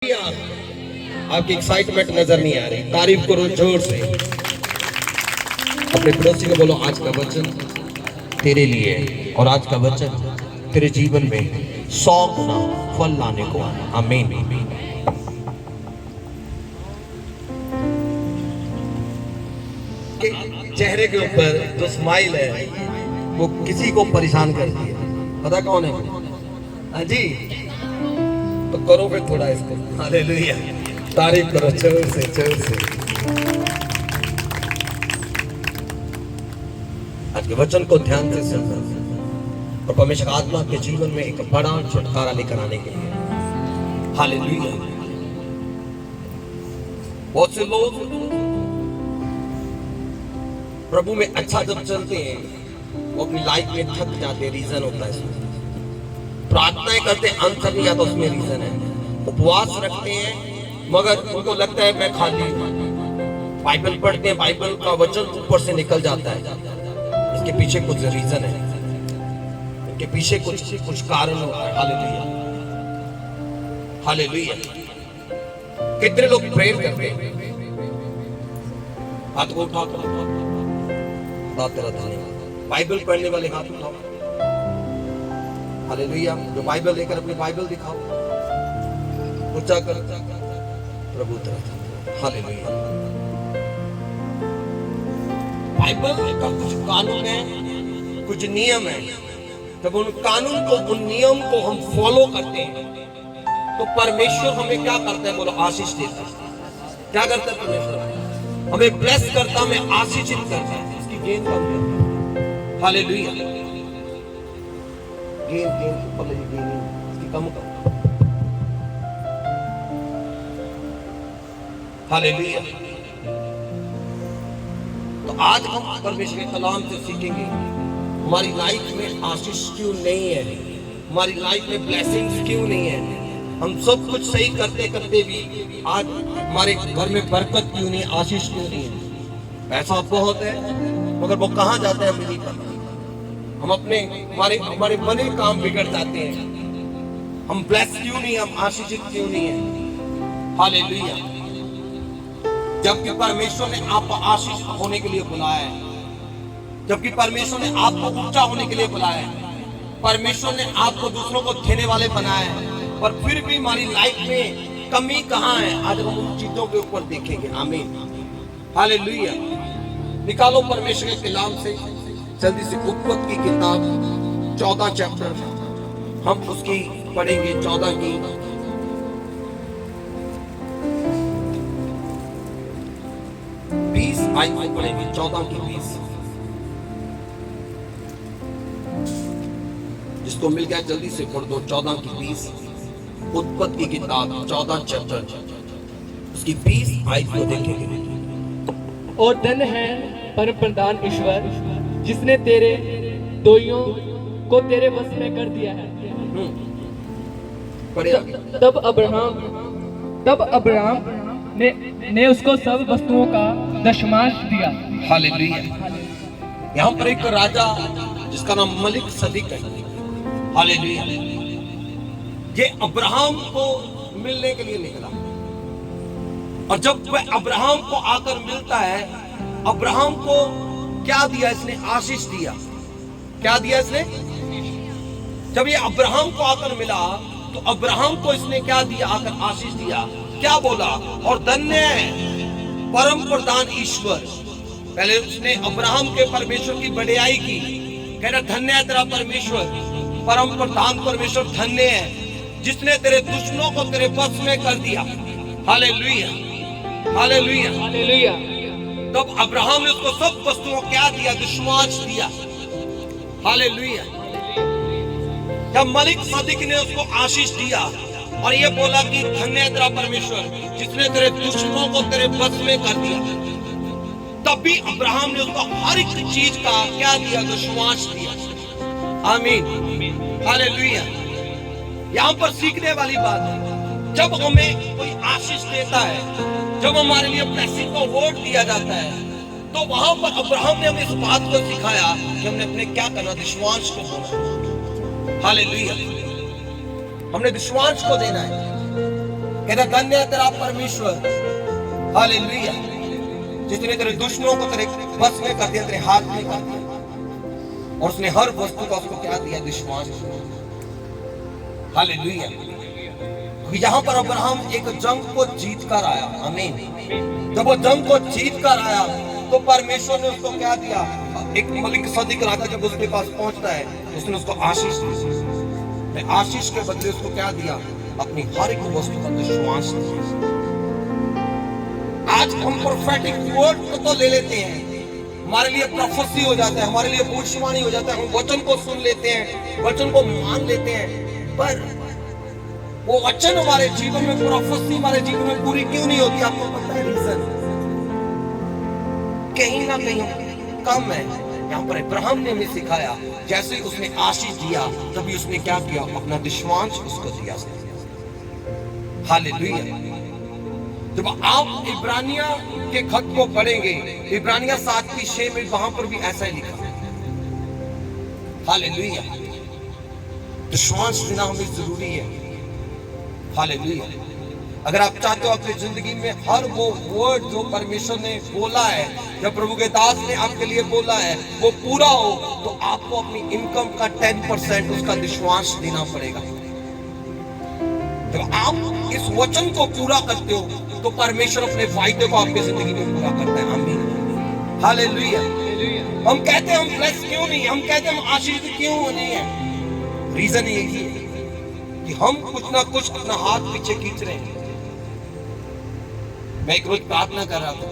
आपकी एक्साइटमेंट नजर नहीं आ रही। तारीफ करो जोर से। अपने पड़ोसी को बोलो, आज का वचन तेरे लिए है और आज का वचन तेरे जीवन में 100 गुना फल लाने को आए। आमीन। चेहरे के ऊपर जो स्माइल है वो किसी को परेशान करती है। पता कौन है? हाँ जी, तो करो फिर थोड़ा इसको। हालेलुया, तारीफ करो जोर से जोर से। आज के वचन को ध्यान से सुनना और परमेश्वर आत्मा के जीवन में एक बड़ा छुटकारा लेकर आने के लिए। हालेलुया। बहुत से लोग प्रभु में अच्छा जब चलते हैं वो अपनी लाइफ में थक जाते हैं। रीजन होता है इसमें। प्रार्थनाएं करते हैं, आंसर नहीं आता, उसमें रीजन है। उपवास रखते हैं मगर उनको लगता है मैं खाली हूं। बाइबल पढ़ते हैं, बाइबल का वचन ऊपर से निकल जाता है। इसके पीछे कुछ रीजन है, इसके पीछे कुछ कारण होता है। Hallelujah, hallelujah. कितने लोग प्रेयर करते हैं? हाथ को उठाओ। बाइबल पढ़ने वाले हाथ उठाओ। हालेलुया। जो बाइबल लेकर अपनी बाइबल दिखाओ, ऊंचा कर प्रभु तरफ। हालेलुया। बाइबल का कुछ कानून है, कुछ नियम है। जब उन कानून को, उन नियम को हम फॉलो करते हैं तो परमेश्वर हमें क्या करता है? बोलो, आशीष देता है। क्या करता है परमेश्वर? हमें ब्लेस करता, हमें आशीषित करता है। इसकी गेन कम है। हालेलुया। गेन इसकी कम कम। हालेलुया। तो आज हम परमेश्वर के कलाम से सीखेंगे हमारी लाइफ में आशीष क्यों नहीं है, हमारी लाइफ में ब्लेसिंग्स क्यों नहीं है। हम सब कुछ सही करते करते भी आज हमारे घर में बरकत क्यों नहीं, आशीष क्यों नहीं है। पैसा बहुत है मगर वो कहां जाता है हमें नहीं पता। हम अपने हमारे बने काम बिगड़ जाते हैं। हम ब्लेस क्यों नहीं, हम आशीषित क्यों नहीं है। हालेलुया। जबकि परमेश्वर ने आपको आशीष होने के लिए बुलाया है, जबकि परमेश्वर ने आपको ऊंचा होने के लिए बुलाया है, परमेश्वर ने आपको दूसरों को देने वाले बनाया है, पर फिर भी हमारी लाइफ में कमी कहां है, आज हम उन चीजों के ऊपर देखेंगे। आमीन। हालेलुया। निकालो परमेश्वर के कलाम से जल्दी से उत्पत्ति की किताब 14 चैप्टर हम उसकी पढ़ेंगे। 14 की 20 आयत पढ़ेंगे। 14 की 20। जिसको मिल गया जल्दी से पढ़ दो। 14 की 20 उत्पत्ति की किताब 14 चैप्टर उसकी 20 आयत को देखेंगे। और धन्य है परम प्रधान ईश्वर जिसने तेरे दोइयों को तेरे वश में कर दिया है। तब अब्राहम ने उसको सब वस्तुओं का दशमांश दिया। हालेलुया। यहाँ पर एक राजा जिसका नाम मलिक सदीक है। हालेलुया। ये अब्राहम को मिलने के लिए निकला और जब वह अब्राहम को आकर मिलता है, अब्राहम को क्या दिया इसने? आशीष दिया। क्या दिया इसने? जब ये अब्राहम को आकर मिला तो अब्राहम को इसने क्या दिया? आकर आशीष दिया। क्या बोला? और धन्य है परम प्रधान ईश्वर। पहले उसने अब्राहम के परमेश्वर की बड़ाई की, कह रहा धन्य है तेरा परमेश्वर, परम प्रधान परमेश्वर धन्य है जिसने तेरे दुश्मनों को तेरे बस में कर दिया। Hallelujah, hallelujah, hallelujah. तब अब्राहम ने उसको सब वस्तुओं क्या दिया? दशमांश दिया। हालेलुया। जब मलिक सदीक ने उसको आशीष दिया और ये बोला कि धन्य है तेरा परमेश्वर जिसने तेरे दुश्मनों को तेरे बस में कर दिया, तब भी अब्राहम ने उसको हर एक चीज का क्या दिया? दशमांश दिया। आमीन। हालेलुया। यहाँ पर सीखने वाली बात है, जब हमें कोई आशीष देता है, जब हमारे लिए ब्लेसिंग का वर्ड दिया जाता है, तो वहां पर अब्राहम ने हमें इस बात को सिखाया कि हमने अपने क्या करना? दशमांश को बोला। हालेलुया। हमने दशमांश को देना है। कहता धन्य है तेरा परमेश्वर, हालेलुया, जिसने तेरे दुश्मनों को तेरे बस में कर दिया, तेरे हाथ में कर दिया, और उसने हर वस्तु का उसको क्या दिया? विश्वास। हालेलुया। यहाँ पर अब्राहम एक जंग को जीत कर आया। आमीन। जब वो जंग को जीत कर आया तो परमेश्वर ने उसको क्या दिया? एक मलिक सदीक राजा जब उसके पास पहुंचता है, उसने उसको आशीष दी। आशीष के बदले उसको क्या दिया? अपनी हर एक वस्तु का विश्वास दिया। आज हम प्रोफेटिक वर्ड तो ले लेते हैं, हमारे लिए प्रोफेसी हो जाता है, हमारे लिए भविष्यवाणी हो जाता है, हम वचन को सुन लेते हैं, वचन को मान लेते हैं, पर वो वचन हमारे जीवन में, प्रोफेसी हमारे जीवन में पूरी क्यों नहीं होती? आपको पता है रीजन? कहीं ना कहीं कम है। यहाँ पर अब्राहम ने हमें सिखाया, जैसे उसने आशीष दिया तभी उसने क्या किया? अपना विश्वास उसको दिया। हालेलुया। जब आप इब्रानिया के खत को पढ़ेंगे, इब्रानिया 7:6 में वहां पर भी ऐसा ही लिखा है। हालेलुया। विश्वास देना हमें जरूरी है। हालेलुया। अगर आप चाहते हो अपनी जिंदगी में हर वो वर्ड जो परमेश्वर ने बोला है, जब प्रभु के दास ने आपके लिए बोला है, वो पूरा हो, तो आपको अपनी इनकम का 10% उसका विश्वास देना पड़ेगा। जब आप इस वचन को पूरा करते हो तो परमेश्वर अपने वायदे को आपकी जिंदगी में पूरा करता है। आमीन। हालेलुया। हम कहते हैं हम ब्लेस क्यों नहीं, हम कहते हैं हम आशीष क्यों नहीं है? रीजन यही है कि हम कुछ ना कुछ अपना हाथ पीछे खींच रहे हैं। मैं एक रोज प्रार्थना कर रहा था,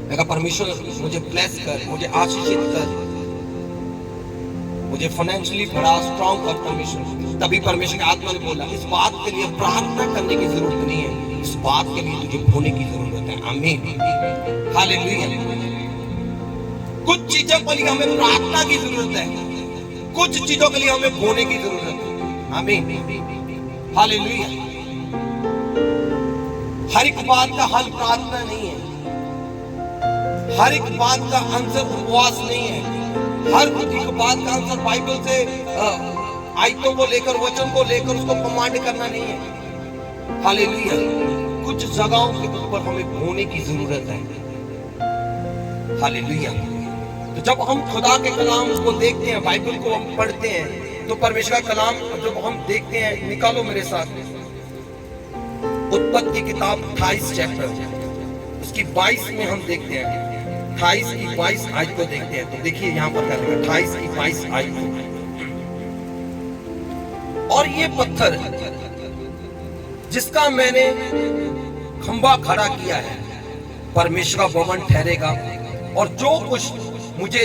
मैं कहा परमेश्वर मुझे ब्लेस कर, मुझे आशीषित कर, मुझे फाइनेंशियली बड़ा स्ट्रॉन्ग कर परमेश्वर। तभी परमेश्वर की आत्मा ने बोला, इस बात के लिए प्रार्थना करने की जरूरत नहीं है, इस बात के लिए तुझे होने की जरूरत है। आमीन। हालेलुया। कुछ चीजों के लिए हमें प्रार्थना की जरूरत है, कुछ चीजों के लिए हमें होने की जरूरत है। आमीन। हालेलुया। हर एक बात का हल प्रार्थना नहीं है, हर एक बात का आंसर उपवास नहीं है, हर एक बात का आंसर बाइबल से आयतों को लेकर, वचन को लेकर उसको कमांड करना नहीं है। हालेलुया। कुछ जगहों के ऊपर हमें होने की जरूरत है। हालेलुया। तो जब हम खुदा के कलाम को देखते हैं, बाइबल को हम पढ़ते हैं, तो परमेश्वर का कलाम जब हम देखते हैं, निकालो मेरे साथ उत्पत्ति किताब 28 चैप्टर, उसकी 22 में हम देखते हैं, 28 की 22 आयत को देखते हैं। तो देखिए यहाँ पर क्या लिखा, 28 की 22 आयत को, और ये पत्थर जिसका मैंने खंबा खड़ा किया है परमेश्वर का भवन ठहरेगा, और जो कुछ मुझे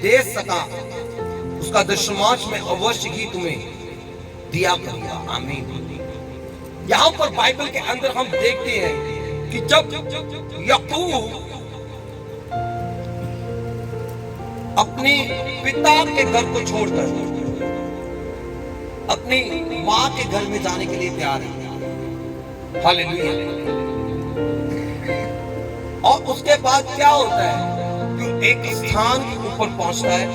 दे सका उसका दशमांश में अवश्य ही तुम्हें दिया करूंगा। आमीन। यहां पर बाइबल के अंदर हम देखते हैं कि जब याकूब अपने पिता के घर को छोड़कर अपनी मां के घर में जाने के लिए तैयार है। हालेलुया। और उसके बाद क्या होता है कि एक स्थान के ऊपर पहुंचता है।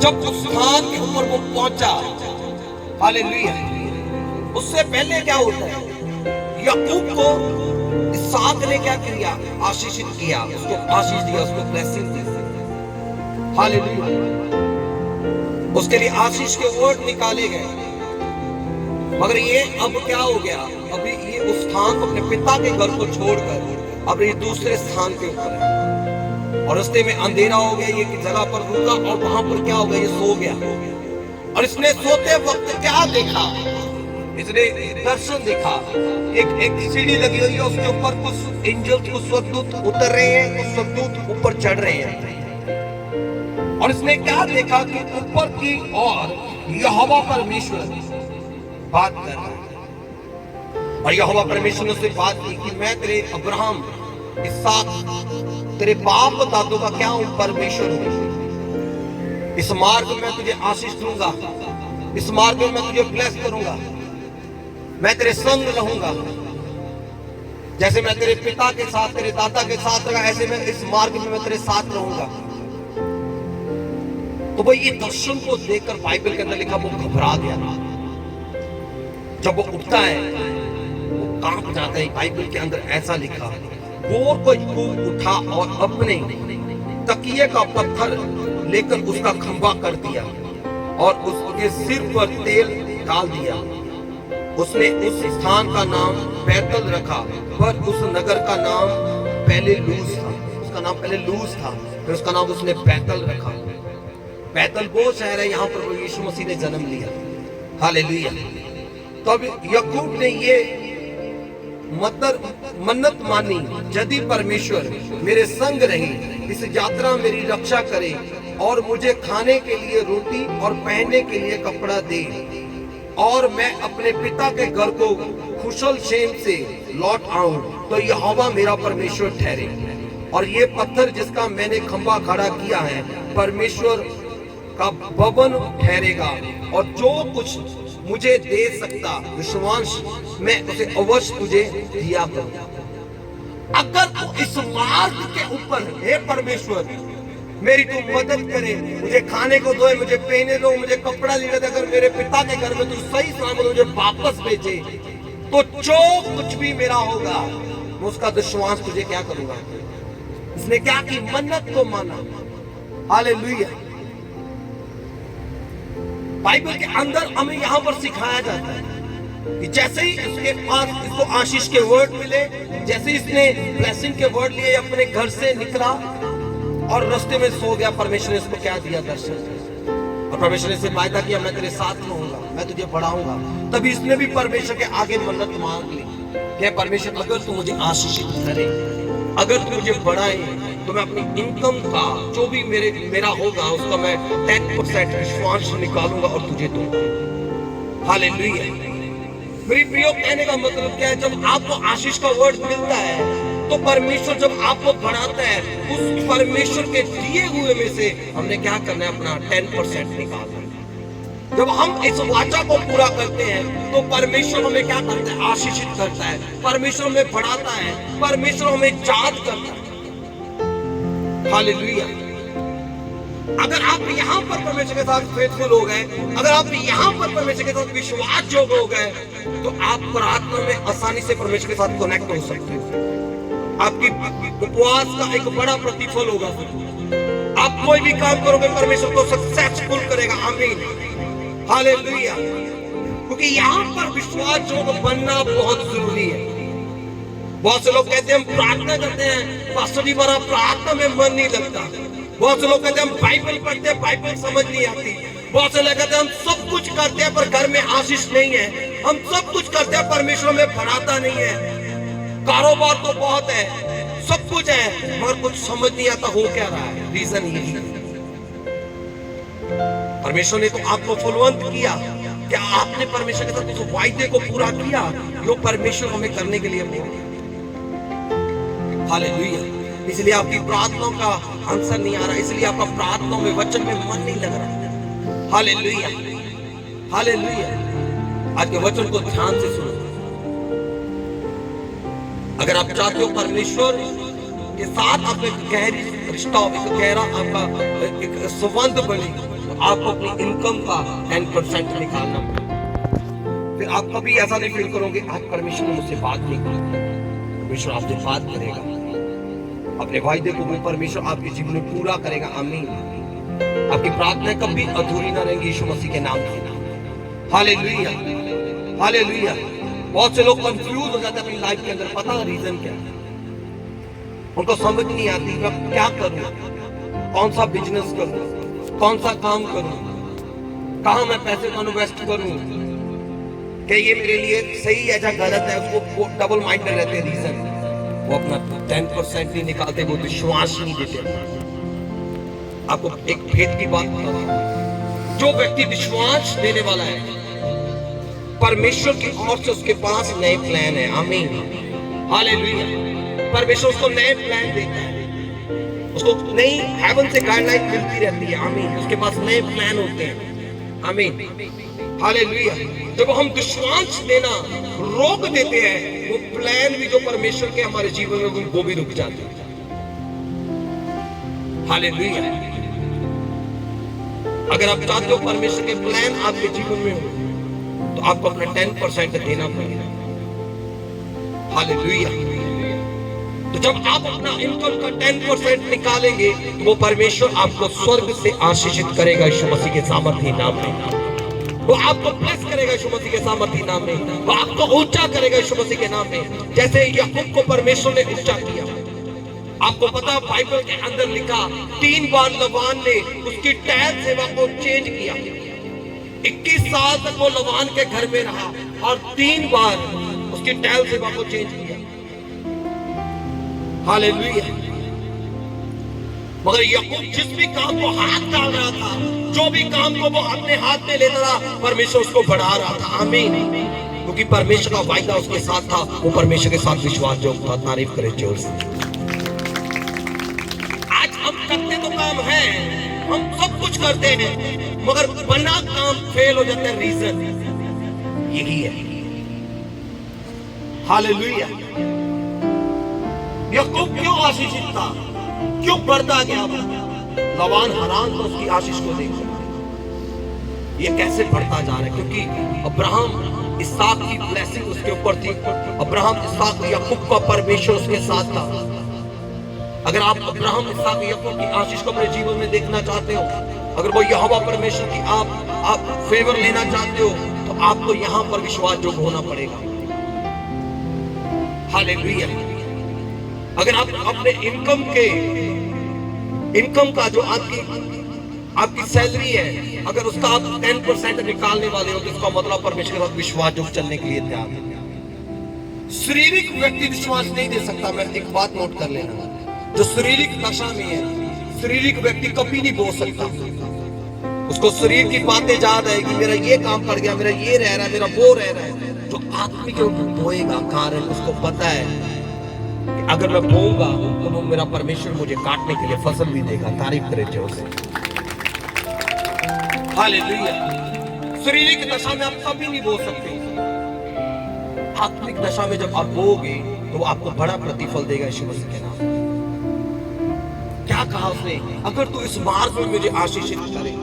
जब उस स्थान के ऊपर वो पहुंचा, हालेलुया, उससे पहले क्या होता है? याकूब को इसहाक ने क्या किया? आशीषित किया, उसको आशीष दिया, उसको ब्लेसिंग दी। हालेलुया। उसके लिए आशीष के वर्ड निकाले गए। मगर ये अब क्या हो गया? अभी ये उस स्थान को, अपने पिता के घर को छोड़कर अब ये दूसरे स्थान के ऊपर है, और रास्ते में अंधेरा हो गया। ये जगह पर रुका और वहां पर क्या हो गया? ये सो गया। और इसने सोते वक्त क्या देखा? इसने दर्शन देखा। एक सीढ़ी लगी हुई है, उसके ऊपर कुछ एंजल, कुछ स्वर्गदूत उतर रहे हैं, कुछ स्वर्गदूत ऊपर चढ़ रहे हैं। और इसने क्या देखा कि ऊपर की ओर यहोवा परमेश्वर बात कर रहा है। और यहोवा परमेश्वर ने उससे बात की कि मैं तेरे अब्राहम, इसहाक, तेरे बाप दादों का क्या हूं? परमेश्वर हूं। इस मार्ग में मैं तुझे आशीष दूंगा, इस मार्ग में मैं तुझे ब्लेस करूंगा, मैं तेरे संग रहूंगा। जैसे मैं तेरे पिता के साथ, तेरे दादा के साथ रहा, ऐसे मैं इस मार्ग में मैं तेरे साथ रहूंगा। तो भाई ये दर्शन को देखकर बाइबल के अंदर लिखा वो घबरा गया। जब वो उठता है, वो कांप जाते हैं। बाइबल के अंदर ऐसा लिखा, गोर को उठा और अपने तकिए का पत्थर लेकर उसका खंभा कर दिया और उसके सिर पर तेल डाल दिया। उसने उस स्थान का नाम बैतल रखा, पर उस नगर का नाम पहले लूज था। उसका नाम पहले लूज था, फिर उसका नाम उसने बैतल रखा। बैतल वो शहर है यहाँ पर यीशु मसीह ने जन्म लिया। हालेलुया। तो अब याकूब ने ये मन्नत मानी, यदि परमेश्वर मेरे संग रहे, इस यात्रा मेरी रक्षा करे और मुझे खाने के लिए रोटी और पहनने के लिए कपड़ा दे, और मैं अपने पिता के घर को कुशल क्षेम से लौट आऊं, तो यहोवा मेरा परमेश्वर ठहरे, और ये पत्थर जिसका मैंने खंभा खड़ा किया है परमेश्वर का भवन ठहरेगा, और जो कुछ मुझे दे सकता विश्वास मैं उसे अवश्य तुझे दिया करूंगा। अगर तू इस मार्ग के ऊपर, हे परमेश्वर मेरी तू मदद करे, मुझे खाने को दो, मुझे पहने दो, मुझे कपड़ा लेने दे, अगर मेरे पिता के घर में तू सही सलामत मुझे वापस भेजे, तो जो कुछ भी मेरा होगा मैं उसका विश्वास तुझे क्या करूंगा। इसने क्या की मन्नत को माना। हालेलुया। बाइबल के अंदर हमें यहाँ पर सिखाया जाता है कि जैसे ही इसके पास इसको आशीष के वर्ड मिले, जैसे ही इसने ब्लेसिंग के वर्ड लिए, अपने घर से निकला और रास्ते में सो गया, परमेश्वर ने इसको क्या दिया, दर्शन। और परमेश्वर ने इससे वायदा किया, मैं तेरे साथ रहूंगा, मैं तुझे बढ़ाऊंगा। तभी इसने भी परमेश्वर के आगे मन्नत मांग ली कि परमेश्वर अगर तू मुझे आशीषित करे, अगर तू मुझे बढ़ाए, तो मैं अपनी इनकम का जो भी मेरा होगा उसका मैं 10% विश्वास निकालूंगा और तुझे दूंगा। हालेलुया। मेरी प्रियो, कहने का मतलब क्या है, जब आपको आशीष का वर्ड मिलता है तो परमेश्वर जब आपको बढ़ाता है, उस परमेश्वर के दिए हुए में से हमने क्या करना है, अपना 10% निकालना है। जब हम इस वाचा को पूरा करते हैं तो परमेश्वर हमें क्या करता है, आशीषित करता है, परमेश्वर हमें बढ़ाता है, परमेश्वर हमें याद करता है। हालेलुया। अगर आप यहाँ पर परमेश्वर के साथ फेथफुल हो गए, अगर आप यहाँ पर परमेश्वर के साथ विश्वास योग्य हो गए, तो आप प्रार्थना में आसानी से परमेश्वर के साथ कनेक्ट हो सकते हैं। आपकी उपवास का एक बड़ा प्रतिफल होगा। आप कोई भी काम करोगे परमेश्वर को सक्सेसफुल करेगा। आमीन। हालेलुया। क्योंकि यहाँ पर विश्वास योग्य बनना बहुत जरूरी है। बहुत से लोग कहते हैं हम प्रार्थना करते हैं, पास्टर जी हमारा प्रार्थना में मन नहीं लगता। बहुत से लोग कहते हैं हम बाइबल पढ़ते हैं, बाइबल समझ नहीं आती। बहुत से लोग कहते हैं हम सब कुछ करते हैं पर घर में आशीष नहीं है। हम सब कुछ करते हैं, परमेश्वर में बढ़ाता नहीं है। कारोबार तो बहुत है, सब कुछ है, मगर कुछ समझ नहीं आता हो क्या रहा है। रीजन यही है, परमेश्वर ने तो आपको फुलवंत किया, क्या आपने परमेश्वर के साथ उस वायदे को पूरा किया जो परमेश्वर हमें करने के लिए बोला। हालेलुया। इसलिए आपकी प्रार्थनाओं का आंसर नहीं आ रहा, इसलिए आपका प्रार्थनाओं में, वचन में मन नहीं लग रहा। हालेलुया। हालेलुया। आज के वचन को ध्यान से सुनो। अगर आप चाहते हो परमेश्वर के साथ आपका गहरी रिश्ता हो, एक गहरा आपका एक संबंध बने, तो आपको अपनी इनकम का 10% निकालना पड़ेगा। फिर आप कभी ऐसा नहीं फील करोगे आज परमेश्वर ने मुझसे बात नहीं की। परमेश्वर आपसे बात करेगा, अपने वायदे को भी परमेश्वर आपके जीवन में पूरा करेगा। आमीन। आपकी प्रार्थनाएं कभी अधूरी ना रहेंगी यीशु मसीह के नाम से। हालेलुया। हालेलुया। बहुत से लोग कंफ्यूज हो जाते हैं अपनी लाइफ के अंदर, पता है रीजन क्या है, उनको समझ नहीं आती मैं क्या करूं, कौन सा बिजनेस करूं, कौन सा काम करूं, कहां मैं पैसे को इन्वेस्ट करूं, क्या ये मेरे लिए सही है या गलत है। उसको डबल माइंड में रहते हैं। रीजन वो अपना 10% नहीं निकालते, वो विश्वास नहीं देते। आपको एक भेद की बात बताऊं, जो व्यक्ति विश्वास देने वाला है परमेश्वर की ओर से उसके पास नए प्लान है। आमीन। हालेलुया। परमेश्वर उसको नए प्लान देता है, उसको नई हेवन से गाइडलाइन मिलती रहती है। आमीन। उसके पास नए प्लान होते हैं। आमीन। हालेलुया। जब हम विश्वास देना रोक देते हैं, वो प्लान भी जो परमेश्वर के हमारे जीवन में वो भी रुक जाते हैं। हालेलुया। अगर आप चाहते हो परमेश्वर के प्लान आपके जीवन में हो, तो आपको अपना 10% देना पड़ेगा। हालेलुया। तो जब आप अपना इनकम का 10% निकालेंगे तो वो परमेश्वर आपको स्वर्ग से आशीषित करेगा यीशु मसीह के सामर्थी नाम में। वो आपको ब्लेस करेगा यीशु मसीह के सामर्थी नाम में। वो आपको ऊंचा करेगा यीशु मसीह के नाम में, जैसे याकूब को परमेश्वर ने ऊंचा किया। आपको पता बाइबल के अंदर लिखा 3 बार लबान ने उसकी टहल सेवा को चेंज किया। 21 साल तक वो लबान के घर में रहा और 3 बार उसकी टहल सेवा को चेंज किया। हालेलुया। मगर याकूब जिस भी काम को हाथ डाल रहा था, जो भी काम को वो अपने हाथ में लेता था, परमेश्वर उसको बढ़ा रहा था। आमीन। क्योंकि परमेश्वर का वायदा उसके साथ था, वो परमेश्वर के साथ विश्वास जोग था। तारीफ करे जोर से। आज हम करते तो काम है, हम सब कुछ करते हैं, मगर बना काम फेल हो जाता है। रीजन यही है। हालेलुया। याकूब क्यों आशीषित था, क्यों बढ़ता गया? लबान हैरान था उसकी आशीष को देखकर। ये कैसे बढ़ता जा रहा है? क्योंकि अब्राहम इसहाक की ब्लेसिंग उसके ऊपर थी। अब्राहम इसहाक याकूब का परमेश्वर उसके साथ था। अगर आप अब्राहम इसहाक याकूब की आशीष को अपने जीवन में देखना चाहते हो, अगर वो यहोवा परमेश्वर की आप फेवर लेना चाहते हो, तो आपको यहां पर विश्वास जोग होना पड़ेगा। हालेलुया। अगर आप अपने इनकम का जो आपकी सैलरी है, अगर उसका आप 10% निकालने वाले हो, तो इसका मतलब परमेश्वर के साथ विश्वास जोग चलने के लिए तैयार है। शारीरिक व्यक्ति विश्वास नहीं दे सकता। मैं एक बात नोट कर लेना, जो शारीरिक दशा में है, शारीरिक व्यक्ति कभी नहीं बोल सकता। उसको शरीर की बातें याद है कि मेरा ये काम पड़ गया, मेरा ये रह रहा है, मेरा वो रह रहा है। जो आत्मिक बोएगा कारण उसको पता है कि अगर मैं बोऊंगा तो वो मेरा परमेश्वर मुझे काटने के लिए फसल भी देगा। तारीफ करे जोर से। हालेलुया। शारीरिक दशा में आप कभी नहीं बोल सकते। आत्मिक दशा में जब आप बोओगे तो वो आपको बड़ा प्रतिफल देगा यीशु मसीह के नाम। क्या कहा उसने? अगर तू इस मार्ग में मुझे आशीषित करे,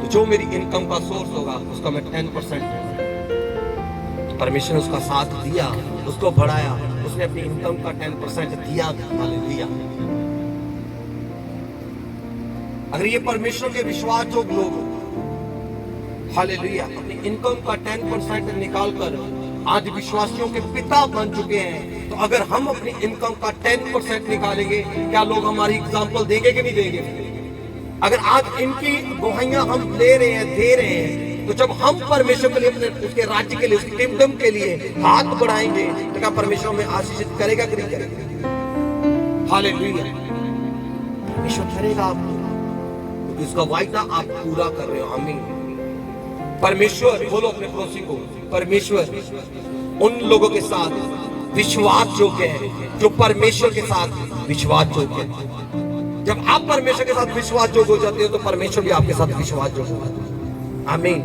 तो जो मेरी इनकम का सोर्स होगा उसका मैं 10% परमेश्वर ने उसका साथ दिया, उसको बढ़ाया, उसने अपनी इनकम का 10% दिया। हालेलुया। अगर ये परमेश्वर के विश्वास जोग लोग, हालेलुया, अपनी इनकम का 10% निकाल कर आज विश्वासियों के पिता बन चुके हैं, तो अगर हम अपनी इनकम का 10% निकालेंगे, क्या लोग हमारी एग्जाम्पल देंगे कि नहीं देंगे? अगर आज इनकी गुहाइयां हम ले रहे हैं, दे रहे हैं, तो जब हम परमेश्वर के लिए, अपने उसके राज्य के लिए, उसके किंगडम के लिए हाथ बढ़ाएंगे, तो क्या परमेश्वर हमें आशीषित करेगा कि नहीं करेगा? हालेलुया। परमेश्वर करेगा आपको, क्योंकि उसका वायदा आप पूरा कर रहे हो। आमीन। परमेश्वर, बोलो अपने पड़ोसी को, परमेश्वर उन लोगों के साथ विश्वास जोग है जो परमेश्वर के साथ विश्वास जोग है। जब आप परमेश्वर के साथ विश्वास जोग हो जाते हो, तो परमेश्वर भी आपके साथ विश्वास जोग होगा। आमीन।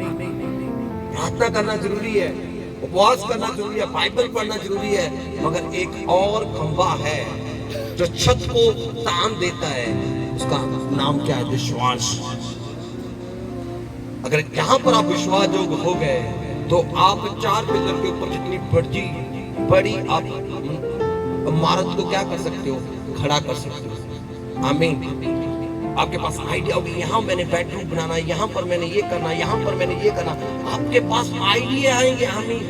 प्रार्थना करना जरूरी है, उपवास करना जरूरी है, बाइबल पढ़ना जरूरी है, मगर एक और खंभा है जो छत को तान देता है, उसका नाम क्या है? विश्वास। अगर यहां पर आप विश्वास जोग हो गए, तो आप 4 पिलर के ऊपर जितनी बड़ी आप इमारत को क्या कर सकते हो? खड़ा कर सकते हो। आमीन। आपके पास आइडिया होगी, यहाँ मैंने बेडरूम बनाना, यहाँ पर मैंने ये करना, यहाँ पर मैंने ये करना, आपके पास आइडिया आएंगे। आमीन।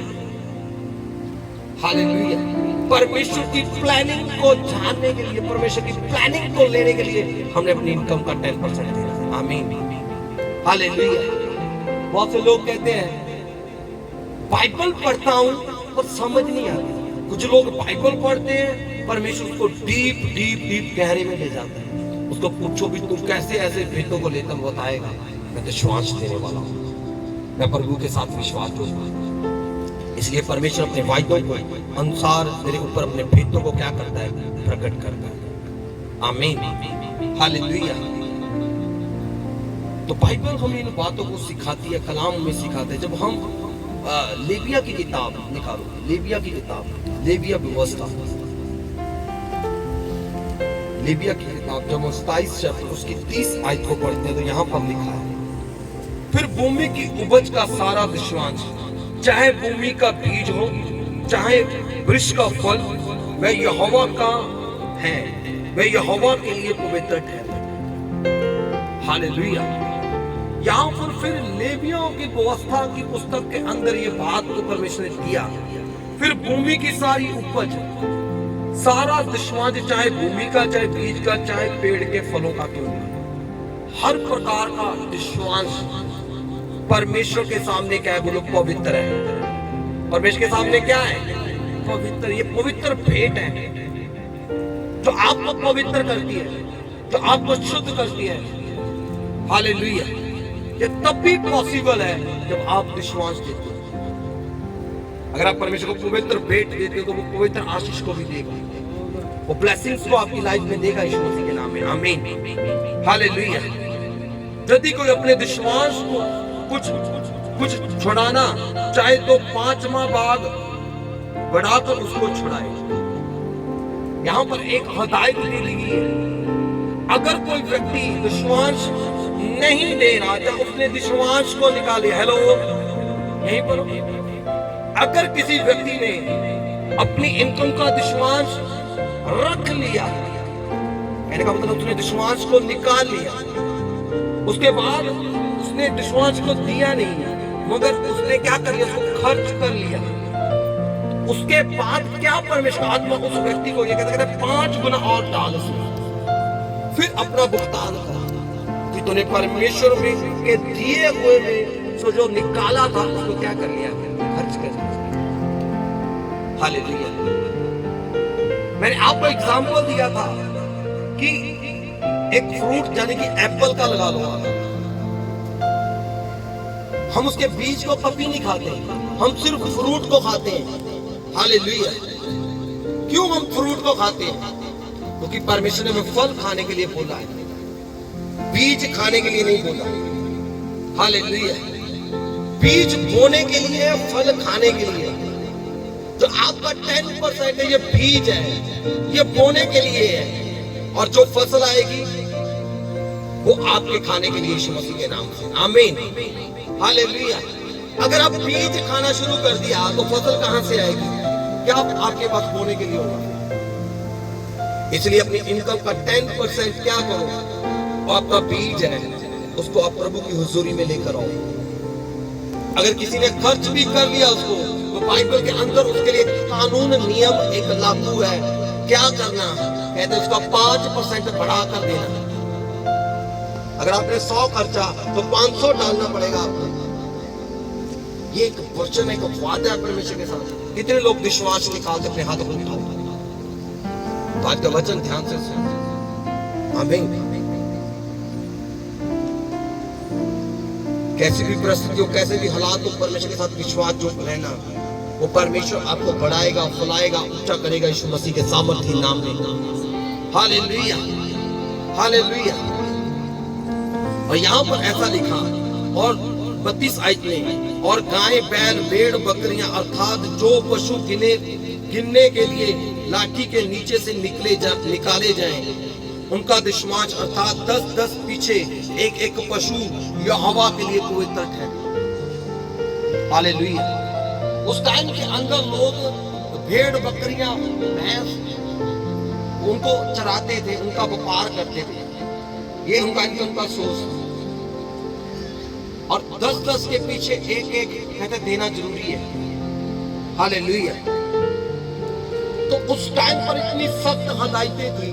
हालेलुया। परमेश्वर की प्लानिंग को जानने के लिए, परमेश्वर की प्लानिंग को लेने के लिए हमने अपनी इनकम का 10% दिया। आमीन। हालेलुया। बहुत से लोग कहते हैं बाइबल पढ़ता हूं पर समझ नहीं आता। कुछ लोग बाइबल पढ़ते हैं, परमेश्वर उसको डीप डीप डीप गहरे में ले जाता है। उसको पूछो भी तू कैसे ऐसे भेदों को लेकर बताएगा? मैं तो विश्वास देने वाला हूं, मैं प्रभु के साथ विश्वास जोड़ूंगा। इसलिए परमेश्वर अपने वायदों को अनुसार तेरे ऊपर अपने भेदों को क्या करता है? प्रकट करता है। आमीन। हालेलुया। तो बाइबल हमें इन बातों को सिखाती है, कलाम में सिखाते हैं। जब हम लेविया की किताब निकालो, लेविया की किताब, लेविया व्यवस्था, लेविया की किताब जब 27 चैप्टर उसकी 30 आयत को पढ़ते हैं, तो यहाँ पर लिखा है, फिर भूमि की उपज का सारा विश्वास, चाहे भूमि का बीज हो, चाहे वृक्ष का फल वह यहोवा का है, वह यहोवा के लिए पवित्र ठहरा। हालेलुया। यहाँ पर फिर लेवियों की व्यवस्था की पुस्तक के अंदर ये बात को परमेश्वर ने दिया। फिर भूमि की सारी उपज, सारा दशमांश, चाहे भूमि का, चाहे बीज का, चाहे पेड़ के फलों का, क्यों हर प्रकार का दशमांश परमेश्वर के सामने क्या है? बोलो पवित्र है। परमेश्वर के सामने क्या है? पवित्र। ये पवित्र भेंट है जो आपको पवित्र करती है, जो आपको शुद्ध करती है। हालेलुया। ये तब भी पॉसिबल है जब आप विश्वास देते हो। अगर आप परमेश्वर को पवित्र भेंट देते हो तो वो पवित्र आशीष को भी देगा, वो ब्लेसिंग्स को आपकी लाइफ में देगा यीशु मसीह के नाम में। आमीन। हालेलुया। यदि कोई अपने विश्वास को कुछ छुड़ाना चाहे तो 5वां भाग बढ़ाकर उसको छुड़ाए। यहां पर एक हदायत दे दी गई है। अगर कोई व्यक्ति विश्वास नहीं दे रहा था, उसने विश्वास को निकाले। हेलो, यहीं पर अगर किसी व्यक्ति ने अपनी इनकम का विश्वास रख लिया, कहने का मतलब उसने विश्वास को निकाल लिया, उसके बाद उसने विश्वास को दिया नहीं, मगर उसने क्या कर लिया? उसको खर्च कर लिया। उसके बाद क्या परमेश्वर आत्मा उस व्यक्ति को ये कहता है 5 गुना और डाल उसमें, फिर अपना भुगतान कर कि तूने परमेश्वर में के दिए हुए में सो जो निकाला था उसको क्या कर लिया? खर्च कर लिया। हालेलुया। मैंने आपको एग्जांपल दिया था कि एक फ्रूट यानी कि एप्पल का लगा लो, हम उसके बीज को कभी नहीं खाते, हम सिर्फ फ्रूट को खाते हैं। हालेलुया। क्यों हम फ्रूट को खाते हैं? क्योंकि परमेश्वर ने हमें फल खाने के लिए बोला है, बीज खाने के लिए नहीं बोला। हालेलुया। बीज बोने के लिए, फल खाने के लिए। जो आपका 10% है ये बीज है, ये बोने के लिए है, और जो फसल आएगी वो आपके खाने के लिए यीशु मसीह के नाम से। आमीन। हालेलुया। अगर आप बीज खाना शुरू कर दिया तो फसल कहां से आएगी? क्या आपके पास बोने के लिए होगा? इसलिए अपनी इनकम का 10% क्या करो, आपका बीज है उसको आप प्रभु की हुजूरी में लेकर आओ। अगर किसी ने खर्च भी कर लिया उसको, तो बाइबल के अंदर उसके लिए कानून नियम एक लागू है। क्या करना? कहते हैं उसका 5% बढ़ा कर देना। अगर आपने 100 खर्चा तो 500 डालना पड़ेगा आपको। ये एक वचन, एक वादा है परमेश्वर के साथ। कितने लोग विश्वास निकालते अपने हाथों को उठाओ? तो आज का वचन ध्यान से सुनो। आमीन। कैसी भी परिस्थितियों, कैसे भी हालात हो, परमेश्वर के साथ विश्वास जो रहना, वो परमेश्वर आपको बढ़ाएगा, फुलाएगा, ऊंचा करेगा यीशु मसीह के सामर्थी नाम में। हालेलुया। हालेलुया। और यहाँ पर ऐसा लिखा, और 32 आयत में, और गाय, बैल, भेड़, बकरियां अर्थात जो पशु गिनने के लिए लाठी के नीचे से निकाले जाएं, उनका दशमांश अर्थात 10-10 पीछे एक पशु यहोवा के लिए पवित्र है। हालेलुया। उस टाइम के अंदर लोग भेड़, बकरियां, भैंस उनको चराते थे, उनका व्यापार करते थे, ये उनका इनकम का सोर्स। और 10-10 के पीछे एक कहते देना जरूरी है। हालेलुया। तो उस टाइम पर इतनी सख्त हदायतें थी,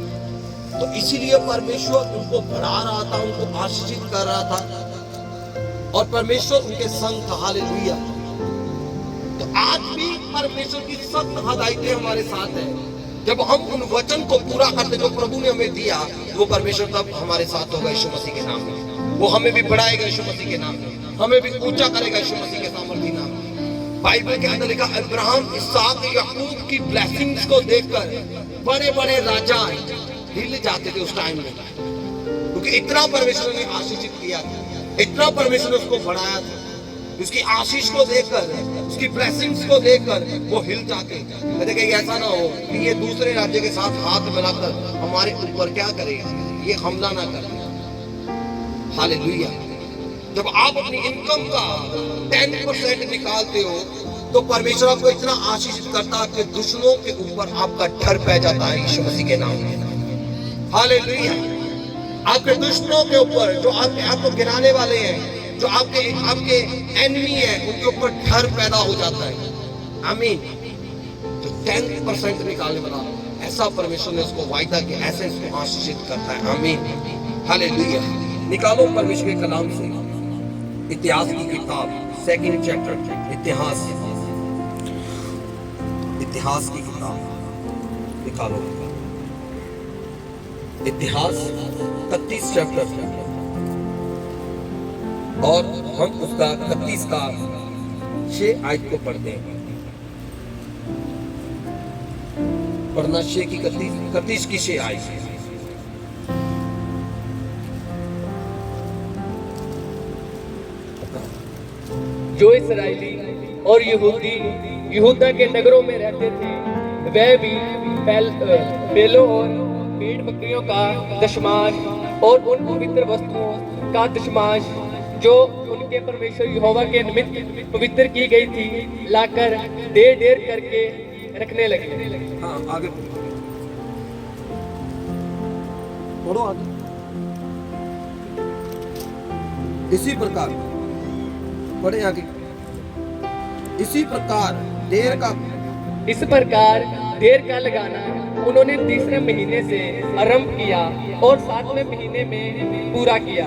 तो इसीलिए परमेश्वर उनको बढ़ा रहा था, उनको आशीषित कर रहा था, और परमेश्वर उनके संग था। हालेलुया। तो आज भी परमेश्वर की सख्त हदायतें हमारे साथ है। जब हम उन वचन को पूरा करते जो प्रभु ने हमें दिया, वो परमेश्वर तब हमारे साथ होगा यीशु मसीह के नाम में। वो हमें भी बढ़ाएगा यीशु मसीह के नाम में, हमें भी ऊंचा करेगा यीशु मसीह के सामर्थी नाम में। बाइबल के अंदर लिखा, अब्राहम, इसहाक, याकूब की ब्लेसिंग्स को देखकर बड़े बड़े राजा हिल जाते थे उस टाइम में, क्योंकि इतना परमेश्वर ने आशीषित किया था, इतना परमेश्वर ने उसको बढ़ाया था। उसकी आशीष को देखकर, उसकी ब्लेसिंग्स को देखकर वो हिल जाते। कहते कि ऐसा ना हो कि ये दूसरे राज्य के साथ हाथ मिलाकर हमारे ऊपर क्या करेगा, ये हमला ना करे। हालेलुया। जब आप अपनी इनकम का 10% निकालते हो तो परमेश्वर आपको इतना आशीषित करता है कि दुश्मनों के ऊपर आपका डर पै जाता है यीशु मसीह के नाम में। हालेलुया। आपके दुश्मनों के ऊपर जो आपको गिराने वाले हैं, जो आपके एनिमी है, उनके ऊपर डर पैदा हो जाता है। आमीन। तो 10% निकालने वाला ऐसा परमेश्वर ने उसको वायदा किया, ऐसे इसको आशीषित करता है। आमीन। हालेलुया। निकालो परमेश्वर के कलाम से इतिहास की किताब 2nd चैप्टर इतिहास की किताब निकालो। इतिहास 31 चैप्टर और हम उसका 31 का 6 आयत को पढ़ते हैं। पढ़ना 6 की 31 की 6 आयत। जो इस्राएली और यहूदी यहूदा के नगरों में रहते थे, वह भी बैलों और भेड़ बकरियों का दशमांश और उन पवित्र वस्तुओं का दशमांश जो उनके परमेश्वर यहोवा के निमित्त पवित्र की गई थी, लाकर ढेर करके रखने लगे। हाँ, आगे पढ़ो आगे। इसी प्रकार पढ़े आगे। इस प्रकार ढेर का लगाना उन्होंने तीसरे महीने से आरंभ किया और 7वें महीने में पूरा किया।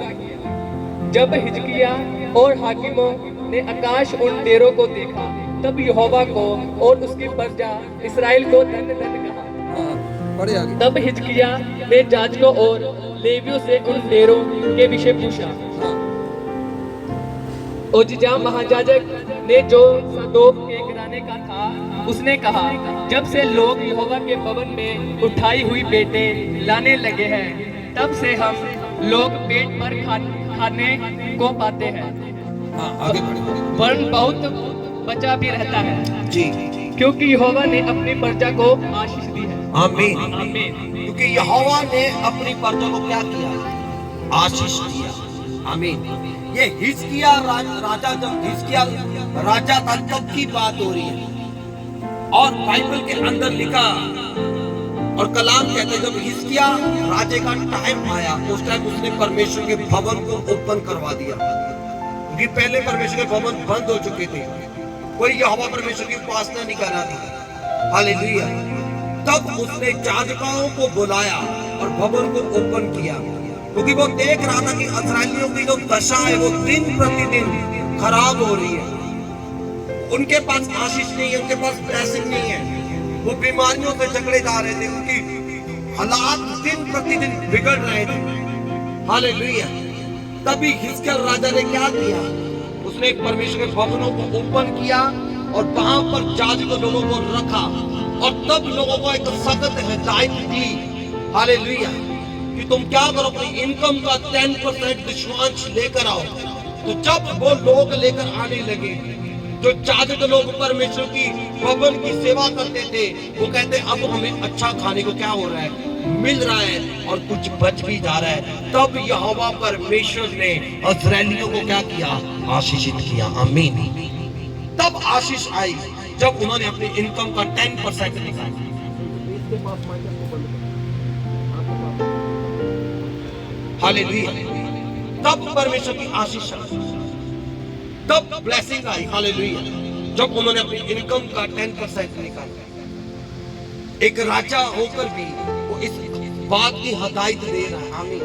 जब हिजकिया और हाकिमों ने आकाश उन ढेरों को देखा, तब यहोवा को और उसकी प्रजा इसराइल को धन्य कहा। तब हिजकिया ने जाजकों और लेवियों से उन ढेरों के विषय पूछा। ओजिजा महायाजक ने जो सदोक के घराने का था, उसने कहा, जब से लोग यहोवा के भवन में उठाई हुई भेंटें लाने लगे हैं, तब से हम लोग पेट भर खाने को पाते हैं। वरन बहुत बचा भी रहता है जी, क्योंकि यहोवा ने अपनी प्रजा को आशीष दी है। आमीन। आमीन। क्योंकि यहोवा ने अपनी प्रजा को क्या किया? आशीष दिया। आमीन। ये हिजकिया राजा, जब हिजकिया राजा था तब की बात हो रही है, और बाइबल के अंदर लिखा और कलाम कहते हैं जब हिजकिया राजे का टाइम आया, उस टाइम उसने परमेश्वर के भवन को ओपन करवा दिया, क्योंकि पहले परमेश्वर के भवन बंद हो चुके थे, कोई यहोवा परमेश्वर की उपासना नहीं कर रहा था। हालेलुया। तब उसने याजकों को बुलाया और भवन को ओपन किया, क्योंकि वो देख रहा था कि इस्राएलियों की जो दशा है वो दिन प्रतिदिन खराब हो रही है। उनके पास आशीष नहीं है, उनके पास ब्लेसिंग नहीं है, वो बीमारियों से झगड़े जा रहे थे, उनकी हालात दिन प्रतिदिन बिगड़ रहे थे। हालेलुया। तभी हिजकिय्याह राजा ने क्या किया? उसने परमेश्वर के भवनों को ओपन किया और वहां पर याजकों लोगों को रखा, और तब लोगों को एक सख्त हिदायत दी। हालेलुया। कि तुम क्या करो, अपनी इनकम का 10% दशमांश लेकर आओ। तो जब वो लोग लेकर आने लगे, जो याजक लोग परमेश्वर की भवन की सेवा करते थे, वो कहते अब हमें अच्छा खाने को क्या हो रहा है, मिल रहा है, और कुछ बच भी जा रहा है। तब यहोवा परमेश्वर ने इस्राएलियों को क्या किया? आशीषित किया। आमीन। तब आशीष आई जब उन्होंने अपनी इनकम का 10% निकाला। हालेलुया। तब परमेश्वर की आशीष आई, तब ब्लेसिंग आई। हालेलुया। जब उन्होंने अपनी इनकम का 10% निकाला। एक राजा होकर भी वो इस बात की हिदायत दे रहा है। आमीन।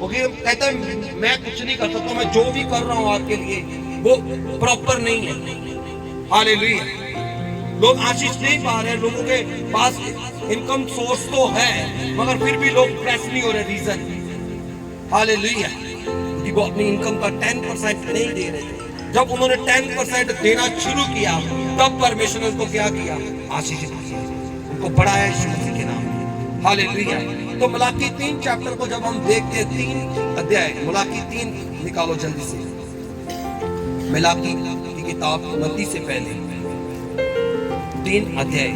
वो कहता है मैं कुछ नहीं कर सकता, मैं जो भी कर रहा हूं आपके लिए वो प्रॉपर नहीं है। हालेलुया। लोग आशीष नहीं पा रहे, लोगों के पास इनकम सोर्स तो है, मगर फिर भी लोग ब्लेस नहीं हो रहे। रीजन हालेलुया, कि वो अपनी इनकम का 10% नहीं दे रहे थे। जब उन्होंने 10% देना शुरू किया, तब परमेश्वर ने उनको क्या किया? आशीषित किया, उनको बढ़ाया यीशु मसीह के नाम में। हालेलुया। तो मलाकी 3 चैप्टर को जब हम देखते हैं, 3 अध्याय, मलाकी 3 निकालो जल्दी से। मलाकी की किताब मत्ती से पहले 3 अध्याय,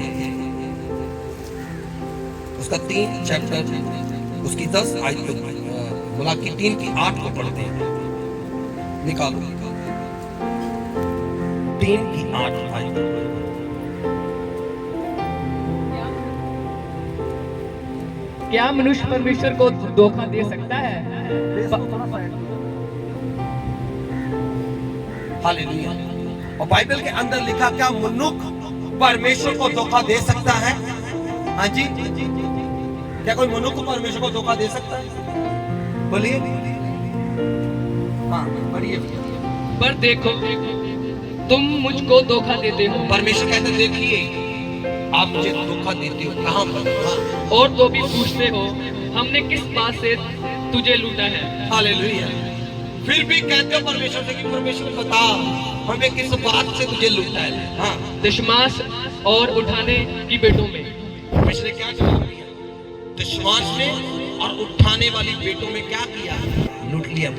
उसका 3 चैप्टर, उसकी 10 आयत, मलाकी 3 की 8 को पढ़ते हैं। निकालो। तीन की 8 भाई। क्या मनुष्य परमेश्वर को धोखा दे सकता है? हालेलुया। और बाइबल के अंदर लिखा, क्या मनुष्य परमेश्वर को धोखा दे सकता है? हाँ जी, क्या कोई मनुष्य परमेश्वर को धोखा दे सकता है? बोलिए। हाँ पढ़िए। पर देखो, तुम मुझको धोखा देते हो। परमेश्वर कहते हैं, देखिए आप मुझे धोखा देते हो। कहाँ पर? हाँ। और तो भी पूछते हो, हमने किस बात से तुझे लूटा है? हालेलुया। फिर भी कहते हो परमेश्वर से कि परमेश्वर बता हमें किस बात से तुझे लूटा है? हाँ। दशमांश और उठाने की बेटों में। परमेश्वर ने क्या जवाब दिया? दशमांश में और उठाने वाली बेटों में क्या किया? लूट लिया।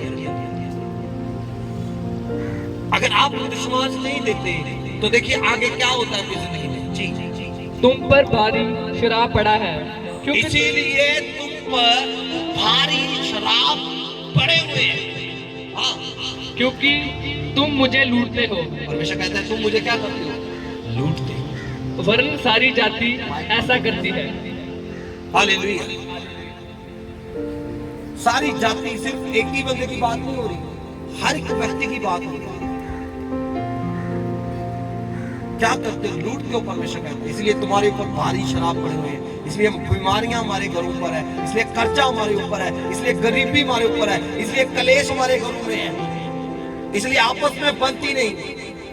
अगर आप दशमांश नहीं देते तो देखिए आगे क्या होता है जिंदगी में। जी, तुम पर भारी शराब पड़ा है, क्योंकि इसीलिए तुम पर भारी शराब पड़े हुए हैं। हाँ। क्योंकि तुम मुझे लूटते हो। परमेश्वर कहता है, तुम मुझे क्या करते हो? लूटते हो। वरन सारी जाति ऐसा करती है। हालेलुया। सारी जाति, सिर्फ एक ही बंदे की बात नहीं हो रही, हर एक व्यक्ति की बात हो रही है। क्या करते हो? लूटते हो। परमेश्वर कहते हैं, इसलिए तुम्हारे ऊपर भारी शराब पड़े हुए हैं, इसलिए बीमारियां हमारे घरों पर है, इसलिए कर्जा हमारे ऊपर है, इसलिए गरीबी हमारे ऊपर है, इसलिए कलेश हमारे घरों में है, इसलिए आपस में बनती नहीं,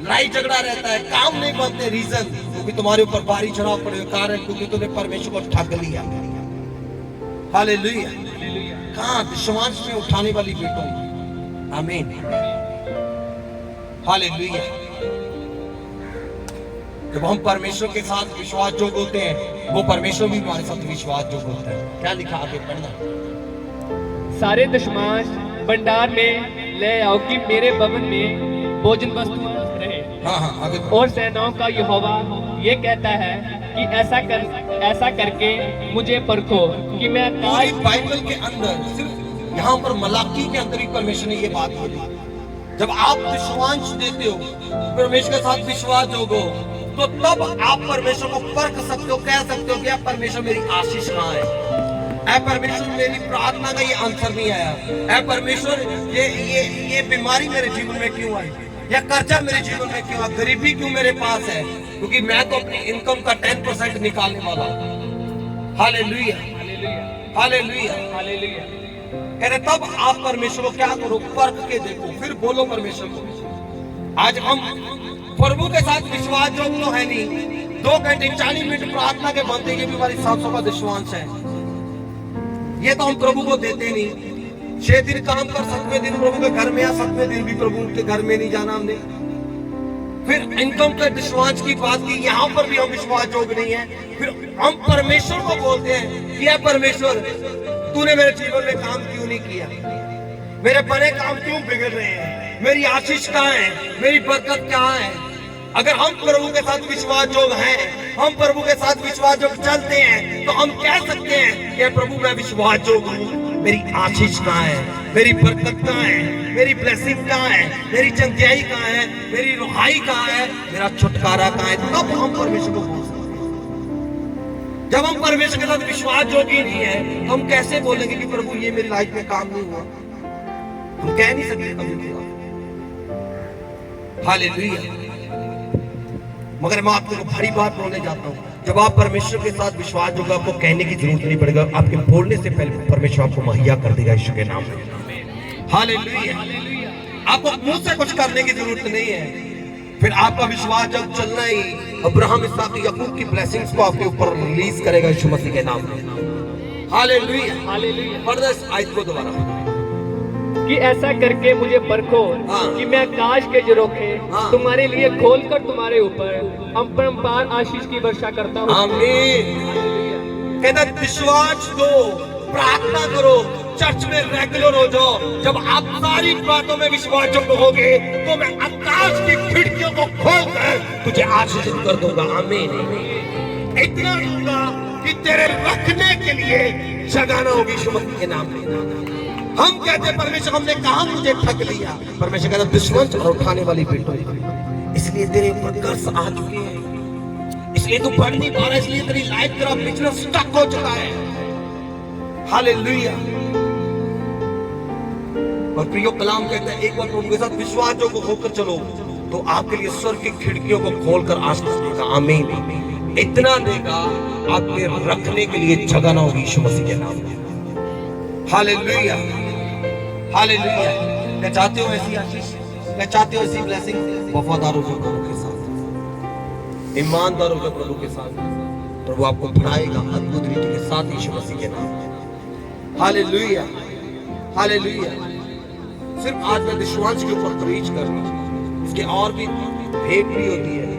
लड़ाई झगड़ा रहता है, काम नहीं बनते। रीजन क्योंकि तुम्हारे ऊपर भारी शराब पड़े हुए। कारण क्योंकि तुमने परमेश्वर को ठग लिया। हालेलुया। कहाँ? विश्वास में उठाने वाली बेटों। आमीन। हालेलुया। जब हम परमेश्वर के साथ विश्वास जोग होते हैं, वो परमेश्वर भी हमारे साथ विश्वास जोग होता है। क्या लिखा आगे पढ़ना। सारे दशमांश भंडार में ले आओ कि मेरे भवन में भोजन वस्तु रहे। हाँ हाँ आगे। और सेनाओं का यहोवा ये कहता है कि ऐसा करके मुझे परखो कि मैं पूरी बाइबल के अंदर, सिर्फ यहाँ पर मलाकी के अंदर ही परमेश्वर ने ये बात बोली। जब आप विश्वास देते हो, परमेश्वर के साथ विश्वास जोगो, तो तब आप परमेश्वर को परख सकते हो, कह सकते हो कि परमेश्वर मेरी आशीष कहाँ है? परमेश्वर मेरी प्रार्थना का ये आंसर नहीं आया। परमेश्वर ये बीमारी मेरे जीवन में क्यों आई? या कर्जा मेरे जीवन में क्यों है? गरीबी क्यों मेरे पास है? क्योंकि मैं तो अपनी इनकम का 10% निकालने वाला हूँ। हालेलुया। हालेलुया। हालेलुया। कह रहे तब आप परमेश्वर को क्या करो? परख के देखो, फिर बोलो परमेश्वर को। आज हम प्रभु के साथ विश्वास जो तो है नहीं, 2 घंटे 40 मिनट प्रार्थना के बनते, ये भी हमारी 700 का विश्वास है। ये तो हम प्रभु को देते नहीं। 6 दिन काम कर, 7वें दिन प्रभु के घर में, या 7वें दिन भी प्रभु के घर में नहीं जाना हमने। फिर इनकम के विश्वास की बात की, यहाँ पर भी हम विश्वास जोग नहीं है। फिर हम परमेश्वर को बोलते हैं कि परमेश्वर तूने मेरे जीवन में काम क्यों नहीं किया? मेरे बड़े काम क्यों बिगड़ रहे हैं? मेरी आशीष कहाँ है? मेरी बरकत कहाँ है? अगर हम प्रभु के साथ विश्वास जोग हैं, हम प्रभु के साथ विश्वास जोग चलते हैं, तो हम कह सकते हैं कि प्रभु मैं विश्वास जोग हूँ। मेरी आशीष कहाँ है? मेरी बरकत कहाँ है? मेरी ब्लेसिंग कहाँ है? मेरी चंगियाई कहाँ है? मेरी रुहाई कहाँ है? मेरा छुटकारा कहाँ है? तब हम परमेश्वर को बोल सकते हैं। जब हम परमेश्वर के साथ विश्वास जोग ही नहीं है, तो हम कैसे बोलेंगे कि प्रभु ये मेरी लाइफ में काम नहीं हुआ? हम कह नहीं सकते कभी भी। हालेलुया। मगर मैं आपको भारी बात बोलने जाता हूँ, जब आप परमेश्वर के साथ विश्वास होगा, आपको कहने की जरूरत नहीं पड़ेगा, आपके बोलने से पहले परमेश्वर आपको मुहैया कर देगा यीशु के नाम में। हालेलुया। आपको मुंह से कुछ करने की जरूरत नहीं है। फिर आपका विश्वास जब चलना ही अब्राहम, इसहाक, याकूब की ब्लेसिंग्स को आपके ऊपर रिलीज करेगा यीशु मसीह के नाम में। हालेलुया। हालेलुया। पढ़ दे इस आयत को दोबारा। कि ऐसा करके मुझे परखो कि मैं आकाश के झरोखे तुम्हारे लिए खोलकर तुम्हारे ऊपर अपरंपार आशीष की वर्षा करता हूँ। आमीन। कहता विश्वास दो, प्रार्थना करो, चर्च में रेगुलर हो जाओ। जब आप सारी बातों में विश्वास जो होगे, तो मैं आकाश की खिड़कियों को खोलकर तुझे आशीषित कर दूंगा। आमीन। इतना दूंगा कि तेरे रखने के लिए जगह न होगी यीशु मसीह के नाम में। हम कहते परमेश्वर हमने कहा मुझे ठग लिया। परमेश्वर कहता दुश्मन और उठाने वाली बेटों। इसलिए तेरे ऊपर कर्ज आ चुके हैं, इसलिए तू पढ़ नहीं पा रहा, इसलिए तेरी लाइफ, तेरा बिजनेस स्टक हो चुका है। हालेलुया। और प्रियो कलाम कहते हैं एक बार प्रभु के साथ विश्वास जो होकर चलो तो आपके लिए स्वर्ग की खिड़कियों को खोलकर आशीष देगा। आमीन। इतना देगा आपके रखने के लिए जगह ना होगी यीशु मसीह के नाम में। Hallelujah, hallelujah. क्या चाहते हो ऐसी आशीष? क्या चाहते हो ऐसी ब्लेसिंग? वफादार हो प्रभु के साथ, ईमानदार हो प्रभु के साथ, प्रभु आपको बढ़ाएगा अद्भुत रीति के साथ यीशु मसीह के नाम में। Hallelujah, hallelujah. सिर्फ आज मैं विश्वास के ऊपर प्रीच कर रहा हूं, इसके और भी भेद भी होती है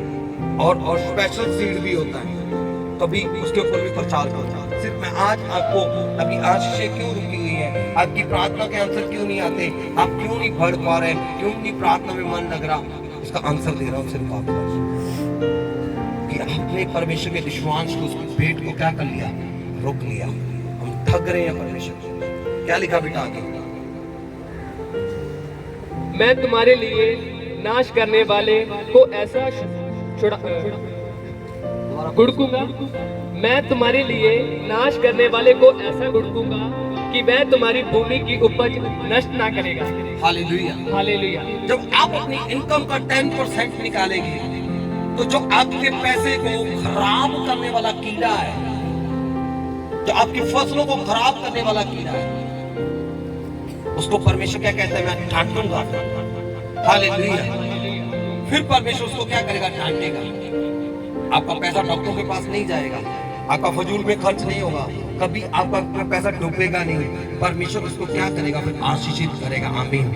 और स्पेशल सीड भी होता है, कभी उसके ऊपर भी प्रचार करता है। सिर्फ मैं आज आपको अभी आशीषें क्यों रुकी हुई है, आपकी प्रार्थना के आंसर क्यों नहीं आते, आप क्यों नहीं बढ़ पा रहे, क्यों नहीं प्रार्थना में मन लग रहा, इसका आंसर दे रहा हूं सिर्फ आपको कि आपने परमेश्वर के विश्वास को, उसकी भेंट को क्या कर लिया, रोक लिया। हम ठग रहे हैं परमेश्वर को। क्या लिखा बेटा आगे? मैं तुम्हारे लिए नाश करने वाले को ऐसा गुड़कूंगा, मैं तुम्हारे लिए नाश करने वाले को ऐसा गुड़कूंगा कि वह तुम्हारी भूमि की उपज नष्ट ना करेगा। Hallelujah, hallelujah. जब आप अपनी इनकम का 10% निकालेंगे तो जो आपके पैसे को खराब करने वाला कीड़ा है, जो आपकी फसलों को खराब करने वाला कीड़ा है, उसको परमेश्वर क्या कहता है? मैं डांटूंगा। हालेलुया। फिर परमेश्वर उसको क्या करेगा? डांटेगा। आपका पैसा डॉक्टरों के पास नहीं जाएगा, आपका फजूल में खर्च नहीं होगा, कभी आपका पैसा डूबेगा नहीं। परमेश्वर उसको क्या करेगा? फिर आशीषित करेगा। आमीन।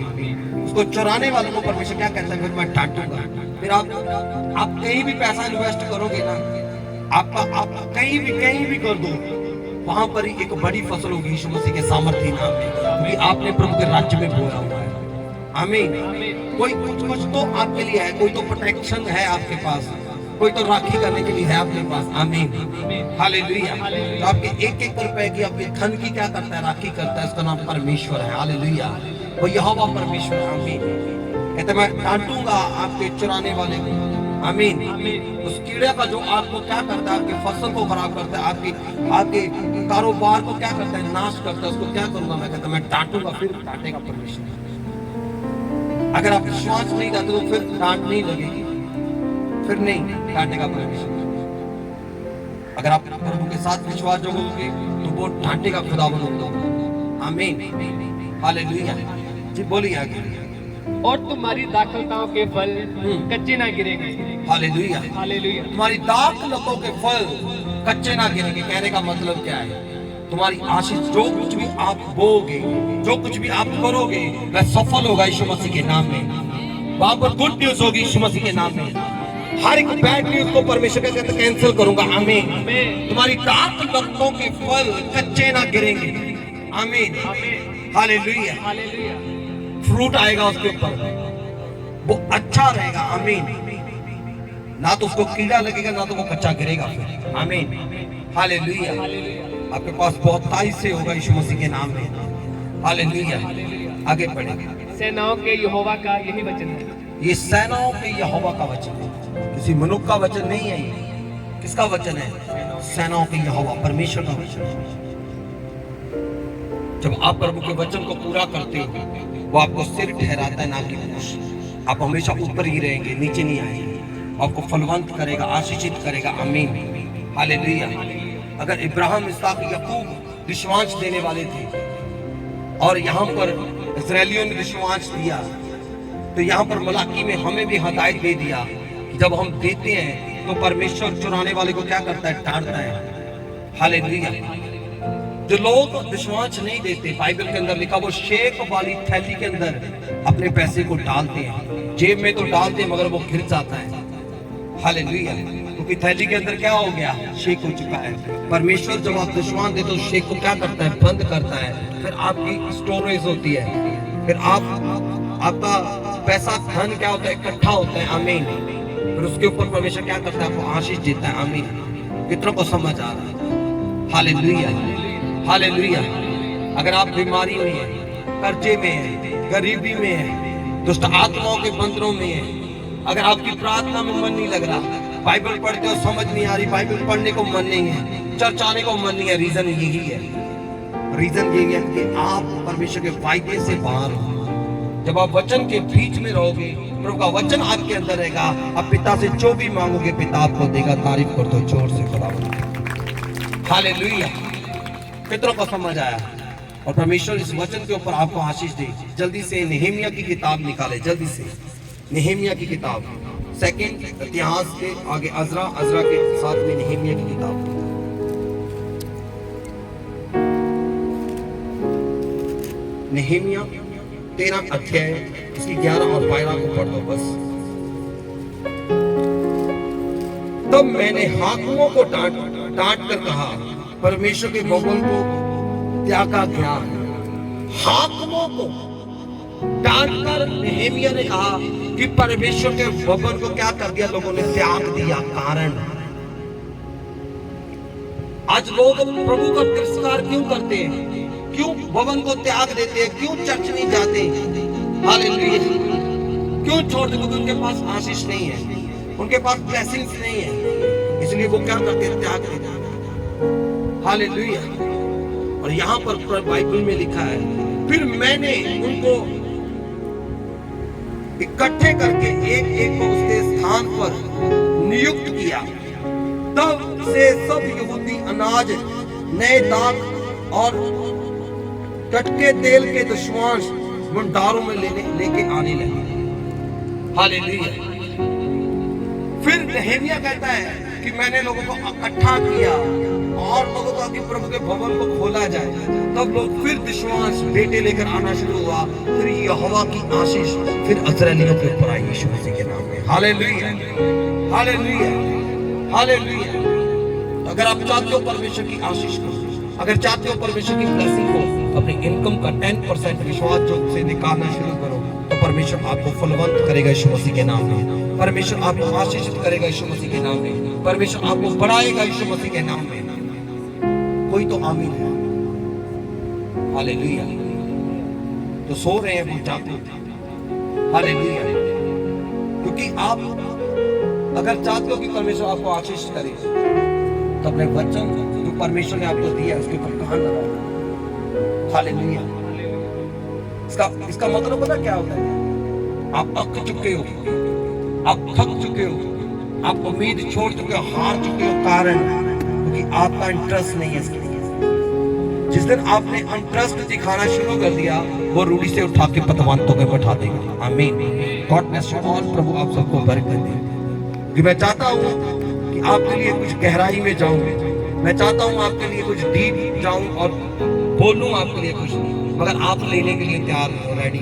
उसको चुराने वालों को परमेश्वर क्या कहता है? फिर मैं डांटूंगा। फिर आप कहीं भी पैसा इन्वेस्ट करोगे ना, आप कहीं भी कर दो, वहां पर ही एक बड़ी फसल होगी यीशु मसीह के सामर्थ्य नाम में, क्योंकि आपने प्रभु के राज्य में बोया हुआ है। आमीन। कोई कुछ तो आपके लिए है, कोई तो प्रोटेक्शन है आपके पास, कोई तो राखी करने के लिए है आपके पास। आमीन। हालेलुया। तो आपके एक रुपए की, आपके धन की क्या करता है? राखी करता है। उसका नाम परमेश्वर है। हालेलुया। वो यहोवा परमेश्वर है। आमीन। कहते मैं डांटूंगा आपके चुराने वाले को। आमीन। उस कीड़े का जो आपको क्या करता है? आपकी फसल को खराब करता है, आपके कारोबार को क्या करता है? नाश करता है। उसको क्या करूंगा? मैं कहता मैं डांटूंगा। फिर डांटेगा परमेश्वर। अगर आप विश्वास नहीं डालते तो फिर डांट नहीं लगेगी, फिर नहीं डांटेगा परमेश्वर। अगर आप प्रभु के साथ विश्वास जोड़ोगे तो वो डांटेगा खुदावन होगा। आमीन। हालेलुया। जी बोलिए आगे। और तुम्हारी दाखलताओं के फल कच्चे ना गिरेंगे। Hallelujah, hallelujah. तुम्हारी दाखलतों के फल कच्चे ना गिरेंगे। कहने का मतलब क्या है? तुम्हारी आशीष, जो कुछ भी आप बोगे, जो कुछ भी आप करोगे, वह सफल होगा यीशु मसीह के नाम में। वहां पर गुड न्यूज होगी यीशु मसीह के नाम में। हर एक बैड न्यूज को परमेश्वर का कहते कैंसिल करूंगा। आमीन। तुम्हारी दाखलतों के फल कच्चे ना गिरेंगे। आमीन। हालेलुया। हालेलुया। फ्रूट आएगा उसके ऊपर, वो अच्छा रहेगा। आमीन। ना तो उसको कीड़ा लगेगा, ना तो वो कच्चा गिरेगा फिर। आमीन। हालेलुया। आपके पास बहुत ताई से होगा यीशु मसीह के नाम में। हालेलुया। आगे बढ़े। सेनाओं के यहोवा का यही वचन है। ये सेनाओं के यहोवा का वचन है, किसी मनुष्य का वचन नहीं है। ये किसका वचन है? सेनाओं के यहोवा परमेश्वर का वचन है। जब आप प्रभु के वचन को पूरा करते हो, वो आपको सिर ठहराता है, ना कि पूंछ। आप हमेशा ऊपर ही रहेंगे, नीचे नहीं आएंगे। आपको फलवंत करेगा, आशीषित करेगा। आमीन। हालेलुया। अगर इब्राहिम, इसहाक, याकूब विश्वास देने वाले थे और यहाँ पर इस्राएलियों ने विश्वास दिया, तो यहाँ पर मलाकी में हमें भी हिदायत दे दिया कि जब हम देते हैं तो परमेश्वर चुराने वाले को क्या करता है? डांटता है। हालेलुया। जो लोग विश्वास नहीं देते, बाइबल के अंदर लिखा, वो शेक वाली थैली के अंदर अपने पैसे को डालते हैं। जेब में तो डालते हैं मगर वो गिर जाता है। हालेलुया। क्योंकि थैली के अंदर क्या हो गया? शेक हो चुका है। परमेश्वर जब आप विश्वास देते हो, शेक को क्या करता है? बंद करता है। फिर आपकी स्टोरेज होती है, फिर आपका पैसा, धन क्या होता है? इकट्ठा होता है। आमीन। फिर उसके ऊपर परमेश्वर क्या करता है? आपको आशीष देता है। आमीन। कितना को समझ आ रहा है? हालेलुया। हालेलुया। अगर आप बीमारी में हैं, कर्जे में हैं, गरीबी में हैं, दुष्ट आत्माओं के बंधनों में हैं, अगर आपकी प्रार्थना में मन नहीं लग रहा, बाइबल पढ़ते हो समझ नहीं आ रही, बाइबल पढ़ने को मन नहीं है, चर्च आने को मन नहीं है, रीजन यही है। रीजन यही है कि आप परमेश्वर के वायदे से बाहर हो। जब आप वचन के बीच में रहोगे, प्रभु का वचन आपके अंदर रहेगा, आप पिता से जो भी मांगोगे पिता आपको देगा। तारीफ कर दो जोर से खुदा। हालेलुया। कितनों को समझ आया? और परमेश्वर इस वचन के ऊपर आपको आशीष दे। जल्दी से नेहेमिया की किताब निकाले, जल्दी से नेहेमिया की किताब, सेकंड इतिहास के आगे अज़रा, अज़रा के साथ में नेहेमिया की किताब। नेहेमिया 13 अध्याय, इसकी 11 और 12 को पढ़ दो बस। तब मैंने हाकिमों को डांट कर कहा, परमेश्वर के भवन को त्यागा गया। हाकिमों को डांट कर नेहेमिया ने कहा कि परमेश्वर के भवन को क्या कर दिया? लोगों ने त्याग दिया। कारण आज लोग प्रभु का तिरस्कार क्यों करते हैं? क्यों भवन को त्याग देते हैं? क्यों चर्च नहीं जाते? हालेलुया। क्यों छोड़ देते? क्योंकि उनके पास आशीष नहीं है, उनके पास ब्लेसिंग्स नहीं है, इसलिए वो क्या करते हैं? त्याग देते हैं। हालेलुया। और यहाँ पर बाइबल में लिखा है, फिर मैंने उनको इकट्ठे करके एक एक को उसके स्थान पर नियुक्त किया। तब से सब यहूदी अनाज, नए दाख और टटके तेल के दशमांश भंडारों में लेके आने लगे। हालेलुया। फिर नेहेमिया कहता है कि मैंने लोगों को इकट्ठा किया और लोगों को कि प्रभु के भवन को खोला जाए। तब लोग फिर दशमांश बेटे लेकर आना शुरू हुआ। फिर यहोवा की आशीष फिर इस्राएलियों के ऊपर आई यीशु मसीह के नाम में। Hallelujah, hallelujah, hallelujah. अगर आप चाहते हो परमेश्वर की आशीष को, अगर चाहते हो परमेश्वर की ब्लेसिंग को, अपने इनकम का 10% विश्वास योग से निकालना शुरू करो, तो परमेश्वर आपको फलवंत करेगा यीशु मसीह के नाम में। परमेश्वर आपको आशीषित करेगा यीशु मसीह के नाम में। परमेश्वर आपको बढ़ाएगा यीशु मसीह के नाम में। कोई तो आमीन है। हालेलुया। तो सो रहे हैं वो जाते हैं। हालेलुया। क्योंकि आप अगर चाहते हो कि परमेश्वर आपको आशीष करे, तो अपने वचन जो परमेश्वर ने आपको दिया है उसके ऊपर कान लगाओ। हालेलुया। इसका मतलब पता क्या होता है? आप अक चुके हो, आप थक चुके हो, आप उम्मीद छोड़ चुके हो, हार चुके हो। कारण क्योंकि आपका इंटरेस्ट नहीं है इसके लिए। जिस दिन आपने इंटरेस्ट दिखाना शुरू कर दिया, वो रूढ़ी से उठा के पतवानों में बैठा देगा। आमीन। God bless you all. प्रभु आप सबको बरकत दे। कि मैं चाहता हूँ कि आपके लिए कुछ गहराई में जाऊं, मैं चाहता हूँ आपके लिए कुछ डीप जाऊं और बोलूं आपके लिए कुछ, मगर आप लेने के लिए तैयार हो, रेडी।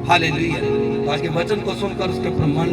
हालेलुया। तो आज के वचन को सुनकर उसके ऊपर मन